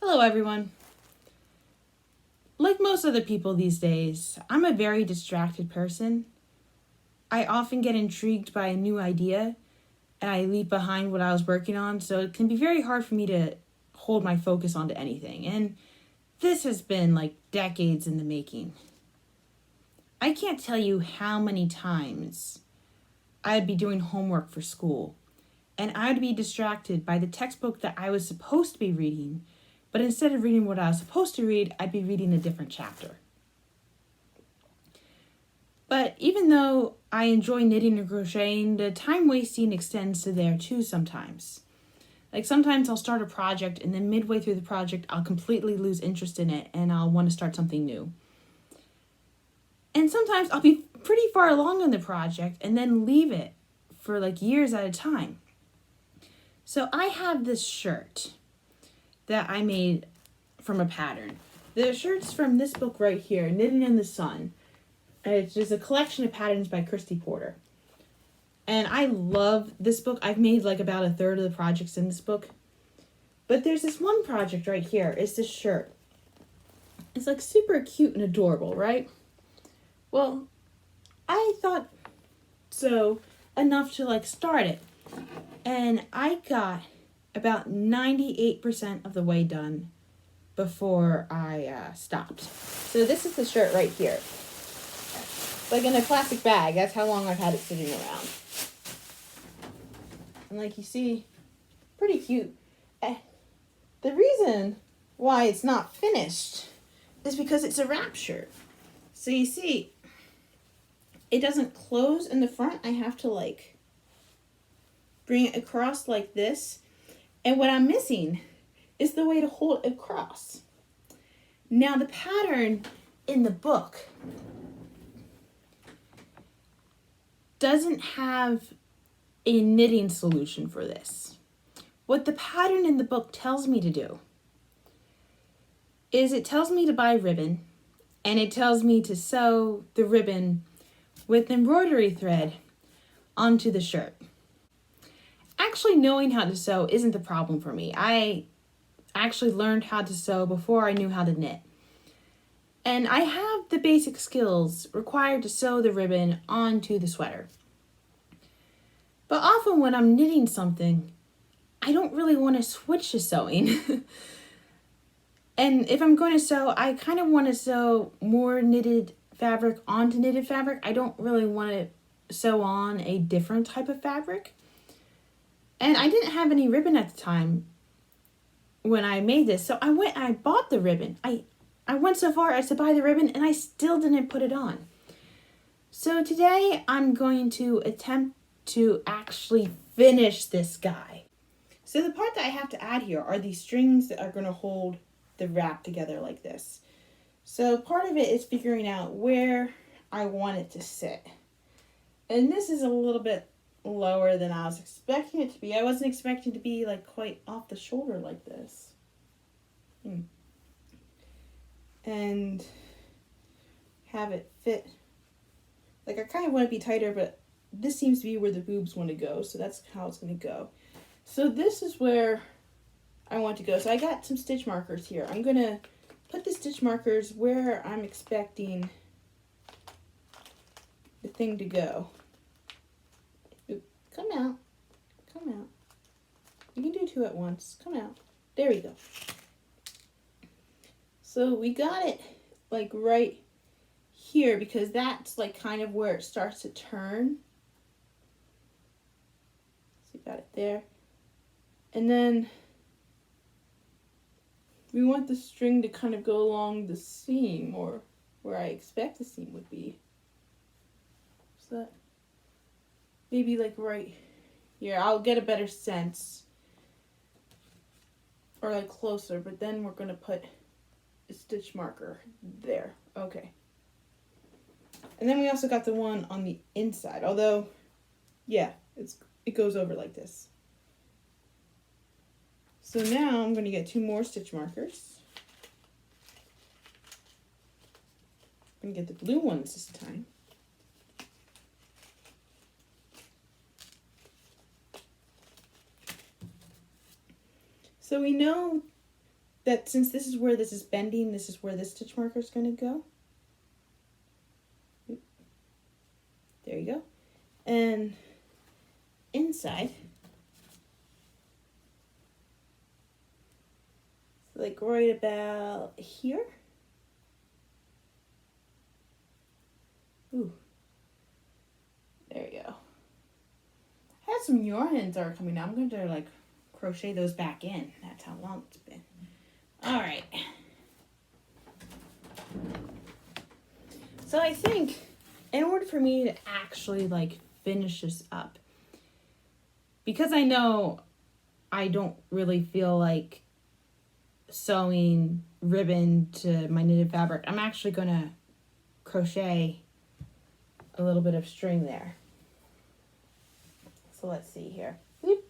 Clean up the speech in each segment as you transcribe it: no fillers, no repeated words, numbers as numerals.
Hello, everyone. Like most other people these days, I'm a very distracted person. I often get intrigued by a new idea and I leave behind what I was working on, so it can be very hard for me to hold my focus onto anything. And this has been like decades in the making. I can't tell you how many times I'd be doing homework for school and I'd be distracted by the textbook that I was supposed to be reading, but instead of reading what I was supposed to read, I'd be reading a different chapter. But even though I enjoy knitting and crocheting, the time wasting extends to there too sometimes. Like sometimes I'll start a project and then midway through the project, I'll completely lose interest in it and I'll want to start something new. And sometimes I'll be pretty far along in the project and then leave it for like years at a time. So I have this shirt that I made from a pattern. The shirt's from this book right here, Knitting in the Sun. It's just a collection of patterns by Christy Porter. And I love this book. I've made like about a third of the projects in this book. But there's this one project right here. It's this shirt. It's like super cute and adorable, right? Well, I thought so enough to like start it. And I got about 98% of the way done before I stopped. So this is the shirt right here. Like in a plastic bag. That's how long I've had it sitting around. And like you see, pretty cute. The reason why it's not finished is because it's a wrap shirt. So you see, it doesn't close in the front. I have to like bring it across like this. And what I'm missing is the way to hold it across. Now the pattern in the book doesn't have a knitting solution for this. What the pattern in the book tells me to do is it tells me to buy ribbon and it tells me to sew the ribbon with embroidery thread onto the shirt. Actually knowing how to sew isn't the problem for me. I actually learned how to sew before I knew how to knit. And I have the basic skills required to sew the ribbon onto the sweater. But often when I'm knitting something, I don't really want to switch to sewing. And if I'm going to sew, I kind of want to sew more knitted fabric onto knitted fabric. I don't really want to sew on a different type of fabric. And I didn't have any ribbon at the time when I made this. So I went and I bought the ribbon. I went so far as to buy the ribbon and I still didn't put it on. So today I'm going to attempt to actually finish this guy. So the part that I have to add here are these strings that are going to hold the wrap together like this. So part of it is figuring out where I want it to sit. And this is a little bit lower than I was expecting it to be. I wasn't expecting to be like quite off the shoulder like this. And have it fit. Like I kind of want to be tighter, but this seems to be where the boobs want to go. So that's how it's going to go. So this is where I want to go. So I got some stitch markers here. I'm going to put the stitch markers where I'm expecting the thing to go. Come out. Come out. You can do two at once. Come out. There we go. So we got it like right here because that's like kind of where it starts to turn. So you got it there. And then we want the string to kind of go along the seam or where I expect the seam would be. So that maybe like right here. I'll get a better sense. Or like closer, but then we're going to put a stitch marker there. Okay. And then we also got the one on the inside. Although, yeah, it goes over like this. So now I'm going to get two more stitch markers. I'm going to get the blue ones this time. So we know that since this is where this is bending, this is where this stitch marker is going to go. There you go. And inside, like right about here. Ooh. There you go. I had some yarn ends are coming out. I'm going to like crochet those back in. That's how long it's been. All right. So I think in order for me to actually like finish this up, because I know I don't really feel like sewing ribbon to my knitted fabric, I'm actually going to crochet a little bit of string there. So let's see here. Whoop.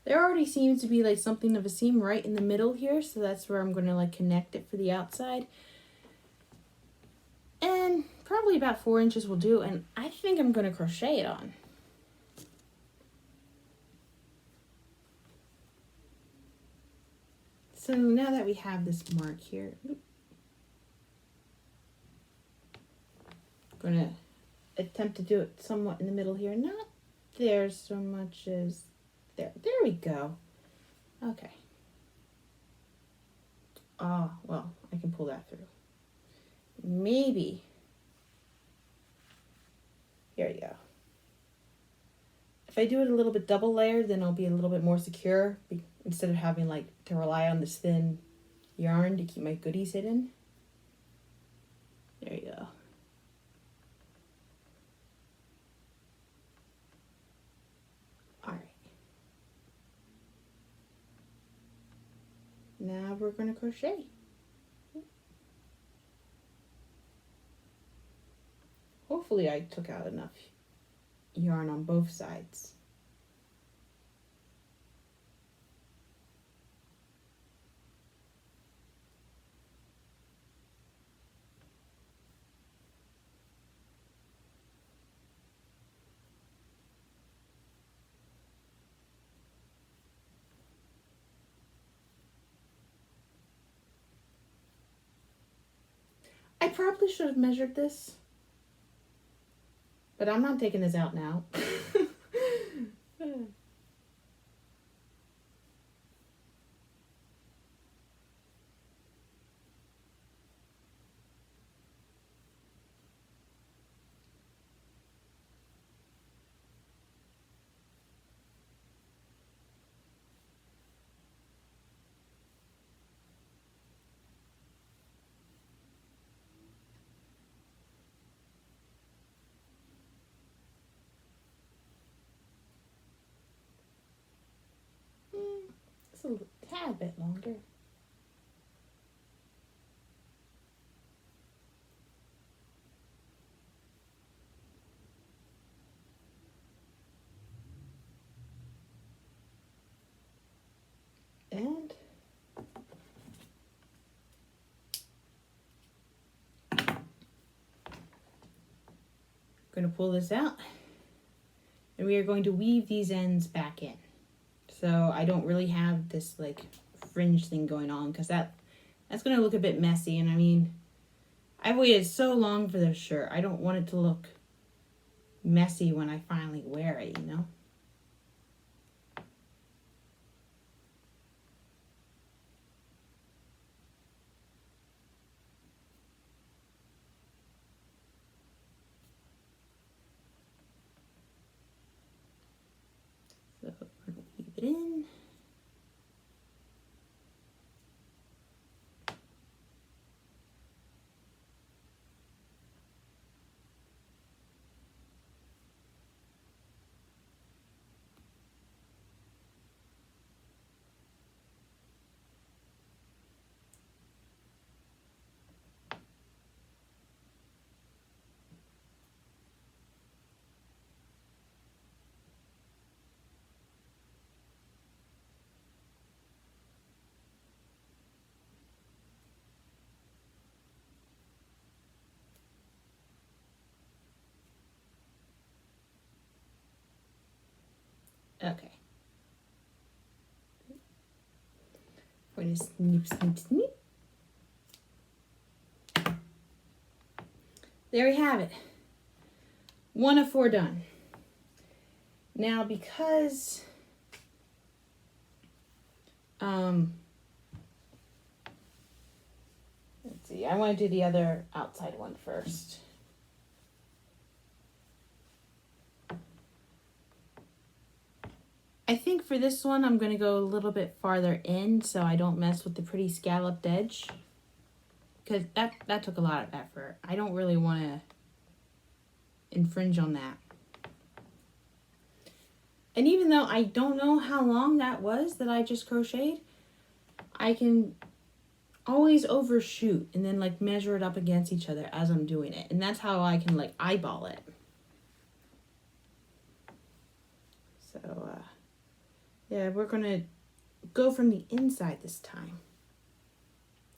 There already seems to be like something of a seam right in the middle here, so that's where I'm going to like connect it for the outside. And probably about 4 inches will do, and I think I'm going to crochet it on. So now that we have this mark here, I'm going to attempt to do it somewhat in the middle here. Not there so much as there. There we go. Okay. Oh, well, I can pull that through. Maybe. Here you go. If I do it a little bit double layered, then I'll be a little bit more secure instead of having like to rely on this thin yarn to keep my goodies hidden. There you go. All right. Now we're going to crochet. Hopefully I took out enough yarn on both sides. I probably should have measured this, but I'm not taking this out now. It's a tad bit longer. And I'm going to pull this out, and we are going to weave these ends back in. So I don't really have this like fringe thing going on, because that's going to look a bit messy. And I mean, I've waited so long for this shirt. I don't want it to look messy when I finally wear it, you know? So we're going to weave it in. Okay. We're going to snip, snip, snip. There we have it. 1 of 4 done. Now, because let's see, I want to do the other outside one first. I think for this one, I'm going to go a little bit farther in so I don't mess with the pretty scalloped edge. Because that took a lot of effort. I don't really want to infringe on that. And even though I don't know how long that was that I just crocheted, I can always overshoot and then like measure it up against each other as I'm doing it. And that's how I can like eyeball it. So, yeah, we're going to go from the inside this time.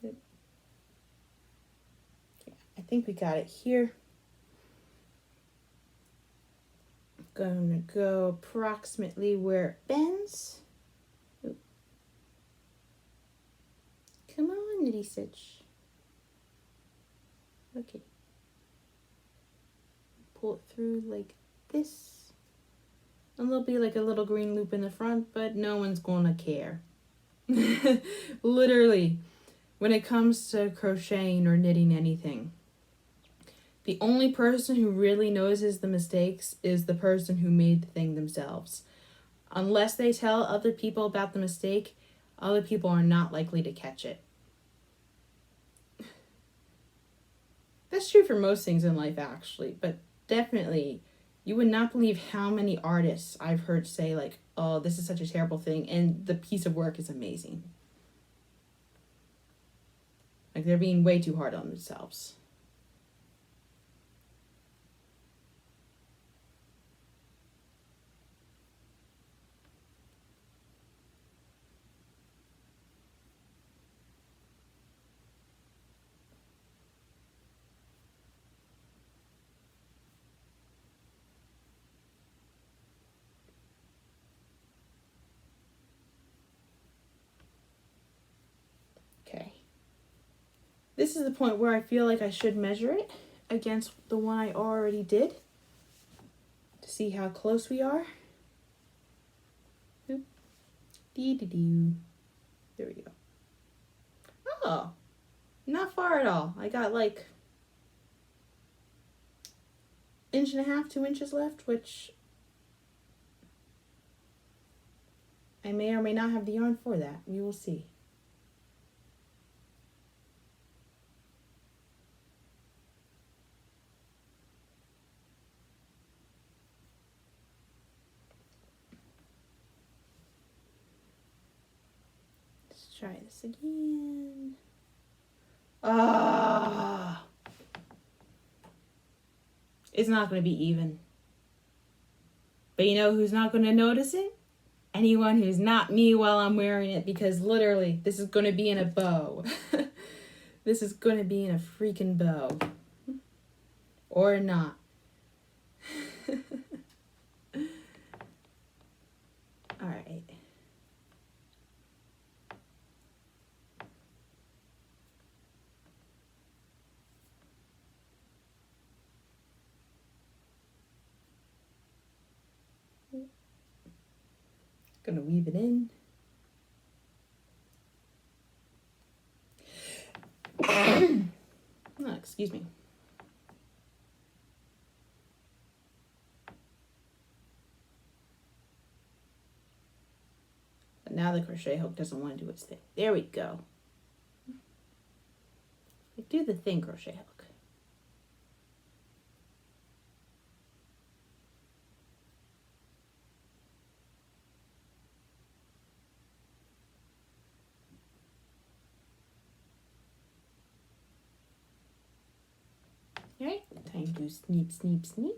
Yeah, I think we got it here. Going to go approximately where it bends. Oop. Come on, Nitty Stitch. Okay. Pull it through like this. And there'll be like a little green loop in the front, but no one's gonna care. Literally, when it comes to crocheting or knitting anything, the only person who really notices the mistakes is the person who made the thing themselves. Unless they tell other people about the mistake, other people are not likely to catch it. That's true for most things in life, actually, but definitely, you would not believe how many artists I've heard say, like, oh, this is such a terrible thing, and the piece of work is amazing. Like, they're being way too hard on themselves. Okay. This is the point where I feel like I should measure it against the one I already did to see how close we are. Oop. Dee-dee-doo. There we go. Oh, not far at all. I got like 1.5 to 2 inches left, which I may or may not have the yarn for that. We will see. Let's try this again. Ah, it's not going to be even. But you know who's not going to notice it? Anyone who's not me while I'm wearing it, because literally this is going to be in a bow. This is going to be in a freaking bow. Or not. All right. Gonna weave it in. Oh, excuse me. But now the crochet hook doesn't want to do its thing. There we go. Do the thing, crochet hook. Alright, time to sneak, sneak, sneak.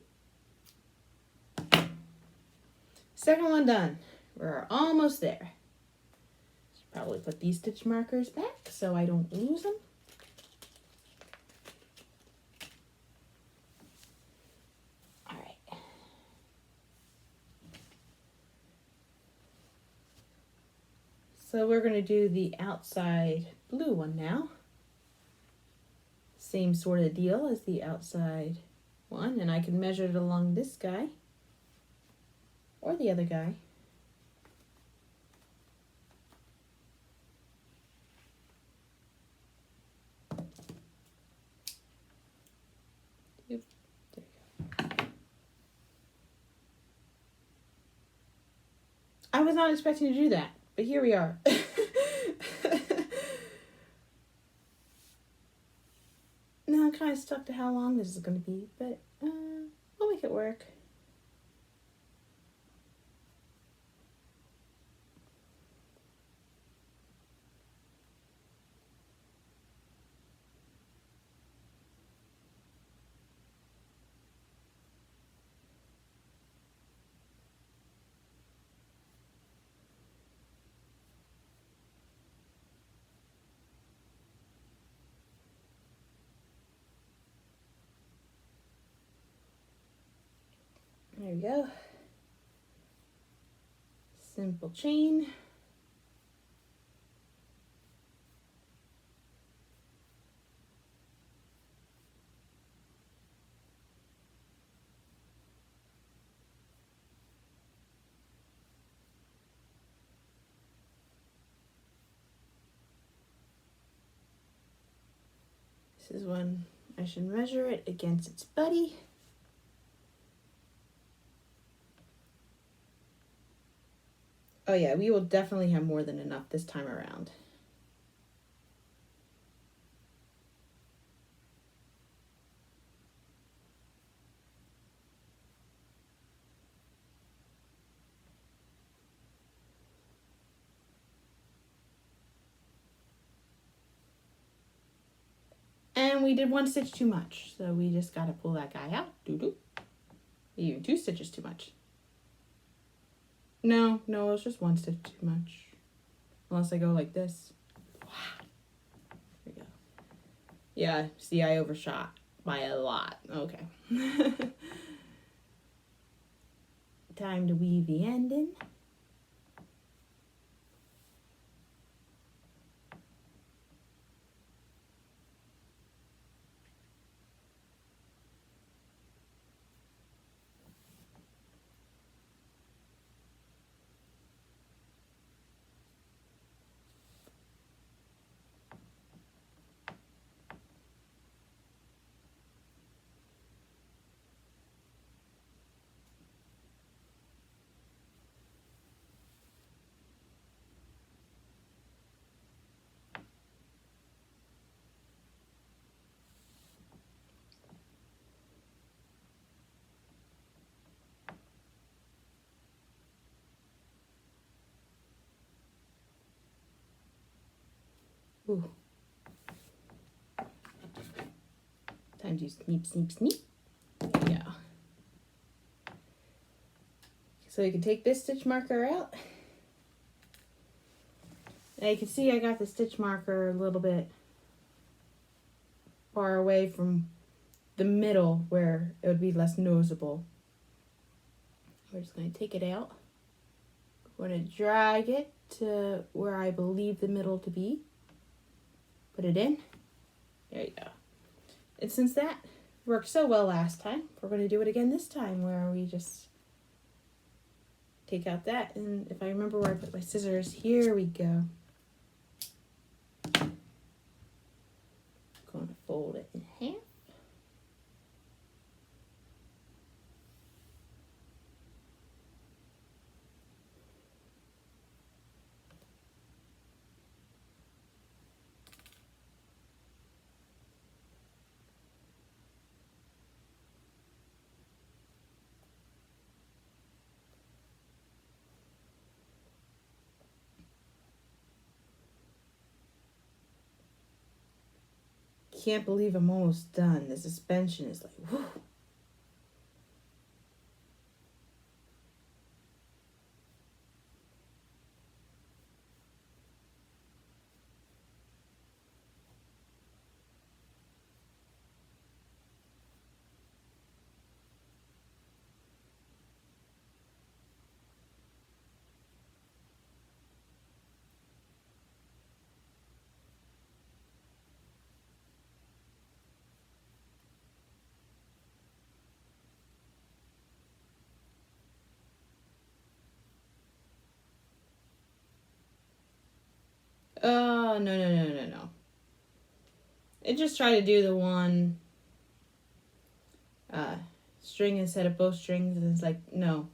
Second one done. We're almost there. Should probably put these stitch markers back so I don't lose them. Alright. So we're going to do the outside blue one now. Same sort of deal as the outside one, and I can measure it along this guy or the other guy. There you go. I was not expecting to do that, but here we are. Now I'm kind of stuck to how long this is going to be, but we'll make it work. There we go. Simple chain. This is when I should measure it against its buddy. Oh yeah, we will definitely have more than enough this time around. And we did 1 stitch too much, so we just got to pull that guy out. Doo-doo. Even 2 stitches too much. No, it was just 1 stitch too much. Unless I go like this. Wow. There we go. Yeah, see, I overshot by a lot. Okay. Time to weave the end in. Ooh. Time to sneep, sneep, sneep. Yeah. So you can take this stitch marker out. Now you can see I got the stitch marker a little bit far away from the middle where it would be less noticeable. We're just going to take it out. We're going to drag it to where I believe the middle to be. Put it in. There you go. And since that worked so well last time, we're going to do it again this time where we just take out that. And if I remember where I put my scissors, here we go. Going to fold it in half. Can't believe I'm almost done. The suspension is like, whew. Oh, no. It just tried to do the one string instead of both strings, and it's like, no,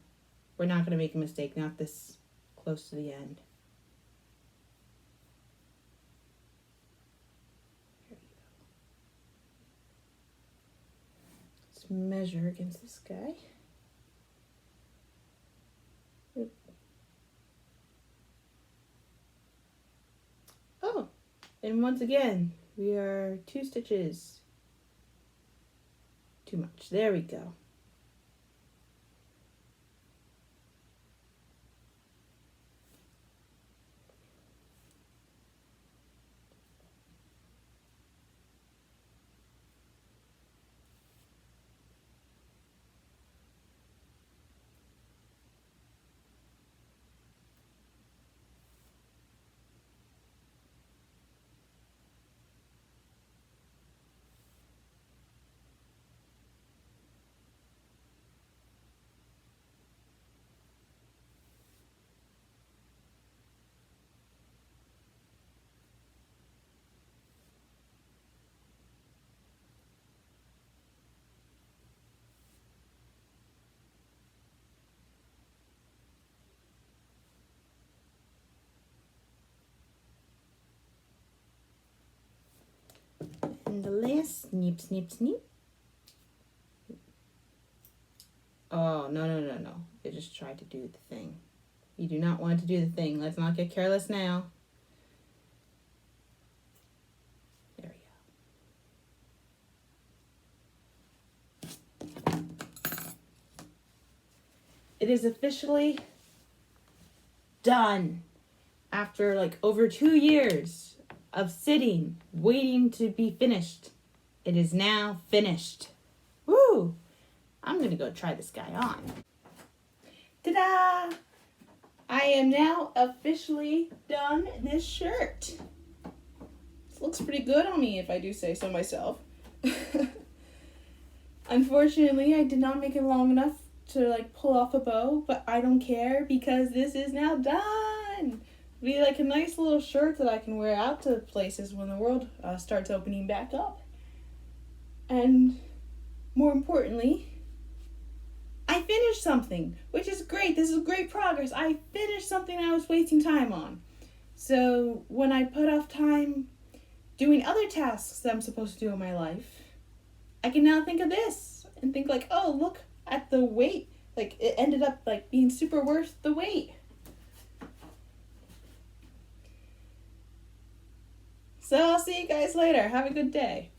we're not going to make a mistake, not this close to the end. Here we go. Let's measure against this guy. Oh, and once again, we are 2 stitches too much. There we go. And the last snip. Oh, no. It just tried to do the thing. You do not want to do the thing. Let's not get careless now. There we go. It is officially done. After like over 2 years of sitting, waiting to be finished, it is now finished. Woo! I'm going to go try this guy on. Ta-da! I am now officially done this shirt. This looks pretty good on me, if I do say so myself. Unfortunately, I did not make it long enough to like pull off a bow, but I don't care because this is now done. It'll be like a nice little shirt that I can wear out to places when the world starts opening back up. And more importantly, I finished something, which is great. This is great progress. I finished something I was wasting time on. So when I put off time doing other tasks that I'm supposed to do in my life, I can now think of this and think like, oh, look at the weight. Like it ended up like being super worth the wait. So I'll see you guys later. Have a good day.